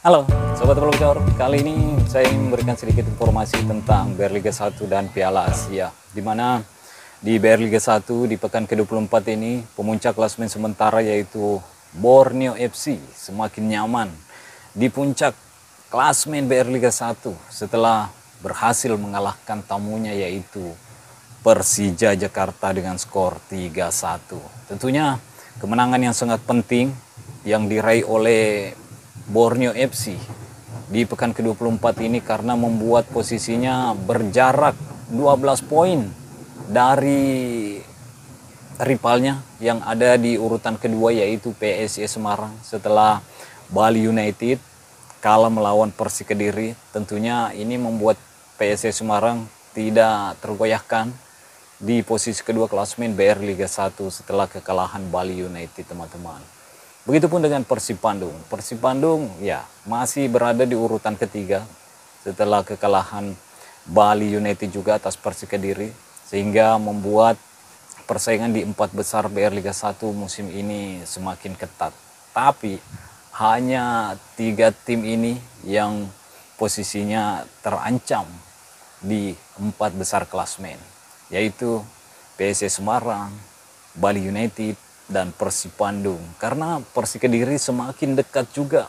Halo, Sobat Bola Bocor. Kali ini saya ingin memberikan sedikit informasi tentang BR Liga 1 dan Piala Asia. Di mana di BR Liga 1 di pekan ke-24 ini, pemuncak klasemen sementara yaitu Borneo FC semakin nyaman di puncak klasemen BR Liga 1 setelah berhasil mengalahkan tamunya yaitu Persija Jakarta dengan skor 3-1. Tentunya kemenangan yang sangat penting yang diraih oleh Borneo FC di pekan ke-24 ini karena membuat posisinya berjarak 12 poin dari rivalnya yang ada di urutan kedua yaitu PSIS Semarang setelah Bali United kalah melawan Persik Kediri. Tentunya ini membuat PSIS Semarang tidak tergoyahkan di posisi kedua klasemen BR Liga 1 setelah kekalahan Bali United, teman-teman. Begitupun dengan Persib Bandung. Persib Bandung ya masih berada di urutan ketiga setelah kekalahan Bali United juga atas Persik Kediri, sehingga membuat persaingan di 4 besar BR Liga 1 musim ini semakin ketat. Tapi hanya 3 tim ini yang posisinya terancam di 4 besar klasemen, yaitu PSIS Semarang, Bali United, dan Persib Bandung. Karena Persik Kediri semakin dekat juga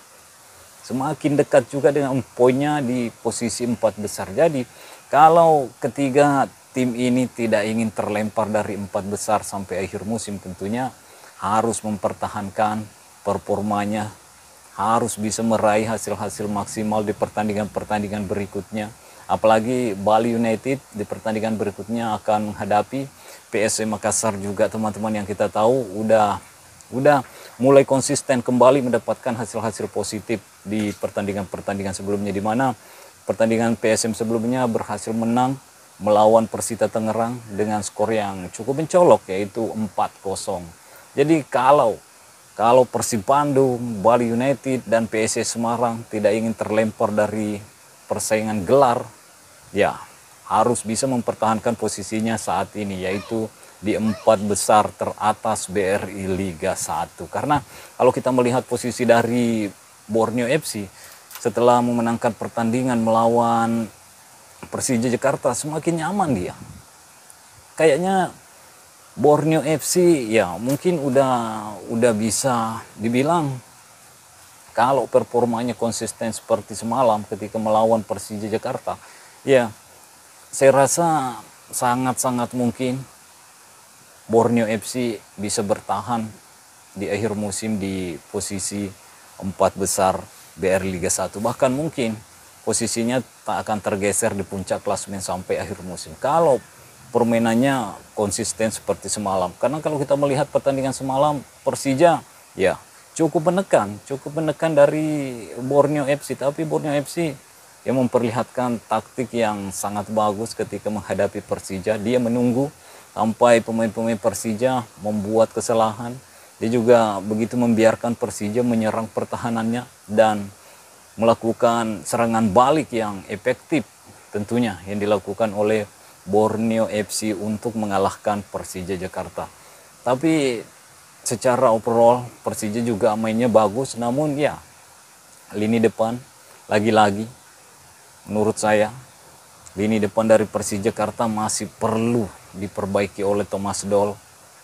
dengan poinnya di posisi 4 besar. Jadi kalau ketiga tim ini tidak ingin terlempar dari 4 besar sampai akhir musim, tentunya harus mempertahankan performanya, harus bisa meraih hasil-hasil maksimal di pertandingan-pertandingan berikutnya. Apalagi Bali United di pertandingan berikutnya akan menghadapi PSM Makassar juga, teman-teman, yang kita tahu udah mulai konsisten kembali mendapatkan hasil-hasil positif di pertandingan-pertandingan sebelumnya, di mana pertandingan PSM sebelumnya berhasil menang melawan Persita Tangerang dengan skor yang cukup mencolok yaitu 4-0. Jadi kalau Persib Bandung, Bali United, dan PSIS Semarang tidak ingin terlempar dari persaingan gelar, ya harus bisa mempertahankan posisinya saat ini yaitu di 4 besar teratas BRI Liga 1. Karena kalau kita melihat posisi dari Borneo FC setelah memenangkan pertandingan melawan Persija Jakarta, semakin nyaman dia. Kayaknya Borneo FC ya mungkin udah bisa dibilang kalau performanya konsisten seperti semalam ketika melawan Persija Jakarta, ya saya rasa sangat-sangat mungkin Borneo FC bisa bertahan di akhir musim di posisi 4 besar BR Liga 1. Bahkan mungkin posisinya tak akan tergeser di puncak klasemen sampai akhir musim kalau permainannya konsisten seperti semalam. Karena kalau kita melihat pertandingan semalam, Persija ya cukup menekan dari Borneo FC, tapi Borneo FC yang memperlihatkan taktik yang sangat bagus ketika menghadapi Persija. Dia menunggu sampai pemain-pemain Persija membuat kesalahan. Dia juga begitu membiarkan Persija menyerang pertahanannya dan melakukan serangan balik yang efektif tentunya yang dilakukan oleh Borneo FC untuk mengalahkan Persija Jakarta. Tapi secara overall Persija juga mainnya bagus, namun ya lini depan lagi-lagi menurut saya lini depan dari Persija Jakarta masih perlu diperbaiki oleh Thomas Doll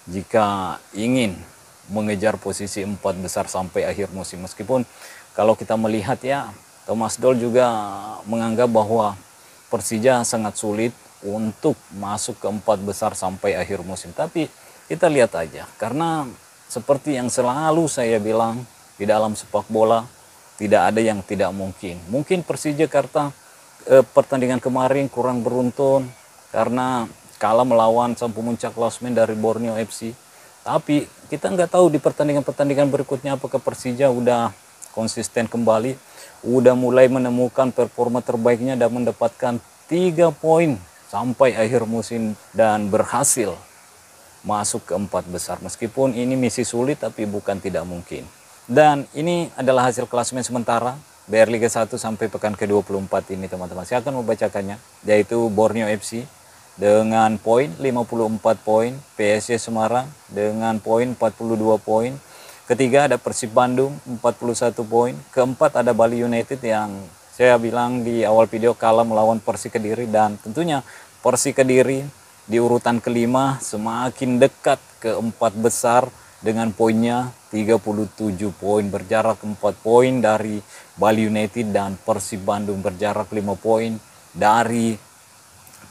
jika ingin mengejar posisi 4 besar sampai akhir musim. Meskipun kalau kita melihat ya Thomas Doll juga menganggap bahwa Persija sangat sulit untuk masuk ke 4 besar sampai akhir musim. Tapi kita lihat aja, karena seperti yang selalu saya bilang di dalam sepak bola, tidak ada yang tidak mungkin. Mungkin Persija Jakarta pertandingan kemarin kurang beruntun karena kalah melawan sang pemuncak klasemen dari Borneo FC. Tapi kita nggak tahu di pertandingan-pertandingan berikutnya apakah Persija udah konsisten kembali, udah mulai menemukan performa terbaiknya dan mendapatkan 3 poin sampai akhir musim dan berhasil masuk ke 4 besar. Meskipun ini misi sulit tapi bukan tidak mungkin. Dan ini adalah hasil klasemen sementara BR Liga 1 sampai pekan ke-24 ini, teman-teman. Saya akan membacakannya, yaitu Borneo FC dengan poin 54 poin, PSIS Semarang dengan poin 42 poin, Ketiga ada Persib Bandung 41 poin. Keempat ada Bali United yang saya bilang di awal video kalah melawan Persik Kediri, dan tentunya Persik Kediri di urutan kelima semakin dekat ke 4 besar dengan poinnya 37 poin, berjarak 4 poin dari Bali United, dan Persib Bandung berjarak 5 poin dari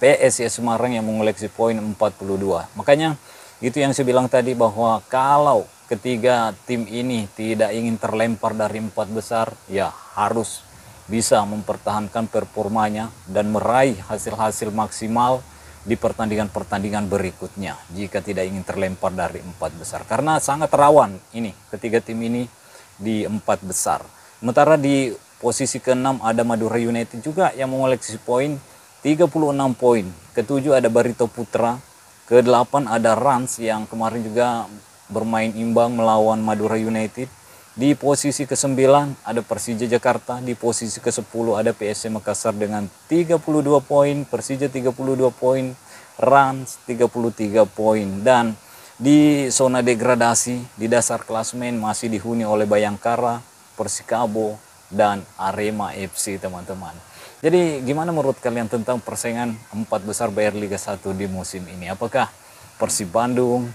PSIS Semarang yang mengoleksi poin 42. Makanya itu yang saya bilang tadi, bahwa kalau ketiga tim ini tidak ingin terlempar dari 4 besar, ya harus bisa mempertahankan performanya dan meraih hasil-hasil maksimal di pertandingan-pertandingan berikutnya jika tidak ingin terlempar dari 4 besar. Karena sangat rawan ini ketiga tim ini di 4 besar. Sementara di posisi ke-6 ada Madura United juga yang mengoleksi poin 36 poin. Ke-7 ada Barito Putra. Ke-8 ada Rans yang kemarin juga bermain imbang melawan Madura United. Di posisi ke-9 ada Persija Jakarta, di posisi ke-10 ada PSM Makassar dengan 32 poin, Persija 32 poin, Rans 33 poin. Dan di zona degradasi di dasar klasemen masih dihuni oleh Bayangkara, Persikabo, dan Arema FC, teman-teman. Jadi gimana menurut kalian tentang persaingan 4 besar BR Liga 1 di musim ini? Apakah Persib Bandung,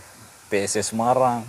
PSS Semarang,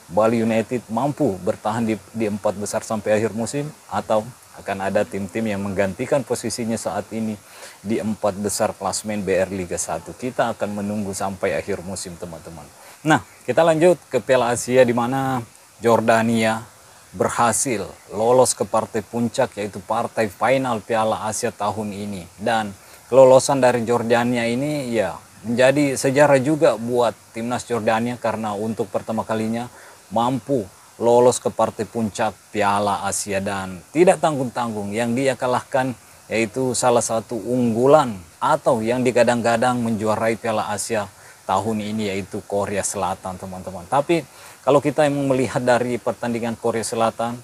Bali United mampu bertahan di 4 besar sampai akhir musim, atau akan ada tim-tim yang menggantikan posisinya saat ini di 4 besar klasemen BR Liga 1? Kita akan menunggu sampai akhir musim, teman-teman. Nah, kita lanjut ke Piala Asia di mana Jordania berhasil lolos ke partai puncak, yaitu partai final Piala Asia tahun ini. Dan kelolosan dari Jordania ini ya menjadi sejarah juga buat timnas Jordania, karena untuk pertama kalinya mampu lolos ke partai puncak Piala Asia, dan tidak tanggung-tanggung yang dia kalahkan yaitu salah satu unggulan atau yang digadang-gadang menjuarai Piala Asia tahun ini, yaitu Korea Selatan, teman-teman. Tapi kalau kita melihat dari pertandingan Korea Selatan,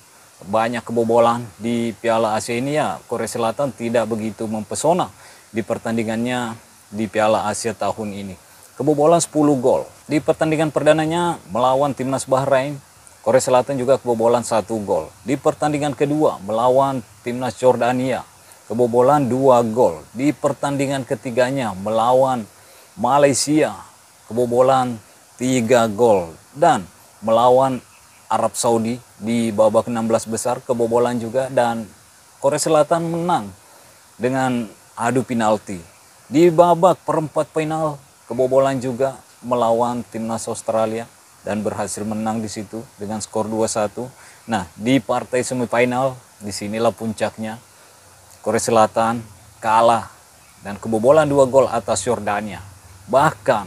banyak kebobolan di Piala Asia ini, ya Korea Selatan tidak begitu mempesona di pertandingannya di Piala Asia tahun ini. Kebobolan 10 gol. Di pertandingan perdananya melawan timnas Bahrain, Korea Selatan juga kebobolan 1 gol. Di pertandingan kedua melawan timnas Jordania, kebobolan 2 gol. Di pertandingan ketiganya melawan Malaysia, kebobolan 3 gol. Dan melawan Arab Saudi di babak 16 besar, kebobolan juga, dan Korea Selatan menang dengan adu penalti. Di babak perempat final kebobolan juga melawan timnas Australia dan berhasil menang di situ dengan skor 2-1. Nah, di partai semifinal disinilah puncaknya. Korea Selatan kalah dan kebobolan 2 gol atas Jordania. Bahkan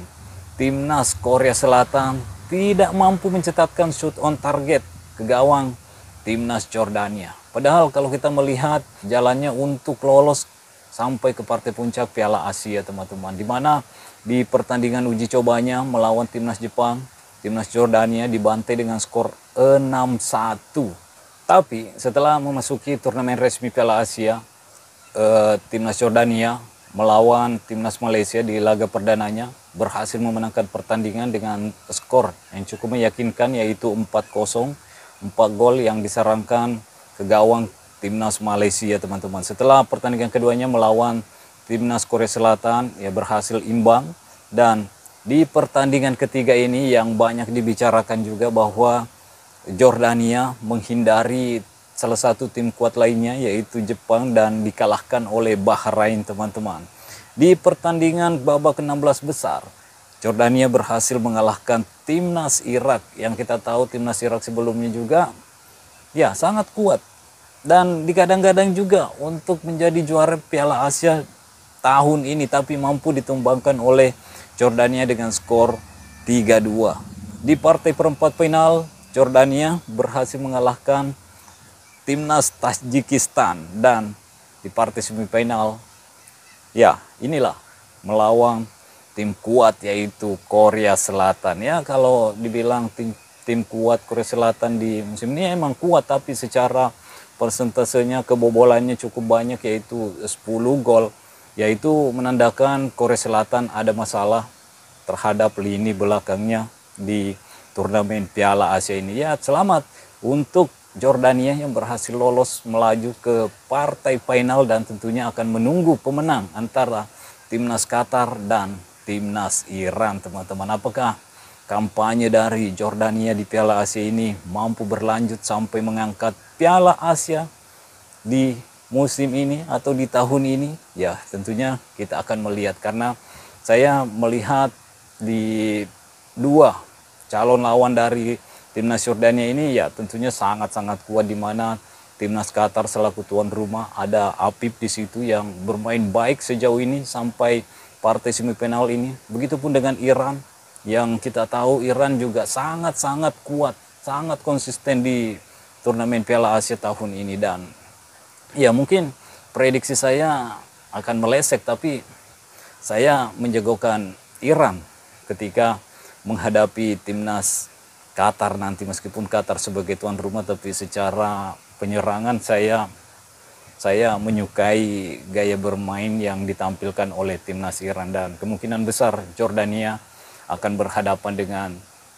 timnas Korea Selatan tidak mampu mencetakkan shoot on target ke gawang timnas Jordania. Padahal kalau kita melihat jalannya untuk lolos sampai ke partai puncak Piala Asia, teman-teman, di mana di pertandingan uji cobanya melawan timnas Jepang, timnas Jordania dibantai dengan skor 6-1. Tapi setelah memasuki turnamen resmi Piala Asia, timnas Jordania melawan timnas Malaysia di laga perdananya berhasil memenangkan pertandingan dengan skor yang cukup meyakinkan, yaitu 4-0, 4 gol yang disarankan ke gawang timnas Malaysia, teman-teman. Setelah pertandingan keduanya melawan timnas Korea Selatan, ya berhasil imbang. Dan di pertandingan ketiga ini yang banyak dibicarakan juga, bahwa Jordania menghindari salah satu tim kuat lainnya, yaitu Jepang, dan dikalahkan oleh Bahrain, teman-teman. Di pertandingan babak 16 besar, Jordania berhasil mengalahkan timnas Irak, yang kita tahu timnas Irak sebelumnya juga ya sangat kuat dan digadang-gadang juga untuk menjadi juara Piala Asia tahun ini, tapi mampu ditumbangkan oleh Jordania dengan skor 3-2. Di partai perempat final, Jordania berhasil mengalahkan timnas Tajikistan, dan di partai semifinal ya inilah melawan tim kuat yaitu Korea Selatan. Ya kalau dibilang tim kuat Korea Selatan di musim ini emang kuat, tapi secara persentasenya kebobolannya cukup banyak, yaitu 10 gol, yaitu menandakan Korea Selatan ada masalah terhadap lini belakangnya di turnamen Piala Asia ini. Ya, selamat untuk Jordania yang berhasil lolos melaju ke partai final dan tentunya akan menunggu pemenang antara timnas Qatar dan timnas Iran, teman-teman. Apakah kampanye dari Jordania di Piala Asia ini mampu berlanjut sampai mengangkat Piala Asia di musim ini atau di tahun ini? Ya, tentunya kita akan melihat, karena saya melihat di dua calon lawan dari timnas Jordania ini ya tentunya sangat-sangat kuat, di mana timnas Qatar selaku tuan rumah ada Apip di situ yang bermain baik sejauh ini sampai partai semifinal ini. Begitupun dengan Iran, yang kita tahu Iran juga sangat-sangat kuat, sangat konsisten di turnamen Piala Asia tahun ini. Dan ya mungkin prediksi saya akan meleset, tapi saya menjagokan Iran ketika menghadapi timnas Qatar nanti. Meskipun Qatar sebagai tuan rumah, tapi secara penyerangan saya menyukai gaya bermain yang ditampilkan oleh timnas Iran, dan kemungkinan besar Jordania akan berhadapan dengan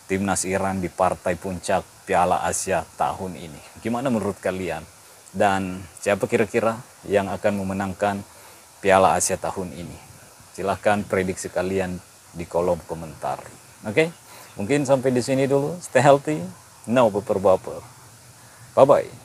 timnas Iran di partai puncak Piala Asia tahun ini. Gimana menurut kalian? Dan siapa kira-kira yang akan memenangkan Piala Asia tahun ini? Silahkan prediksi kalian di kolom komentar. Oke? Mungkin sampai di sini dulu. Stay healthy, no baper-baper. Bye-bye.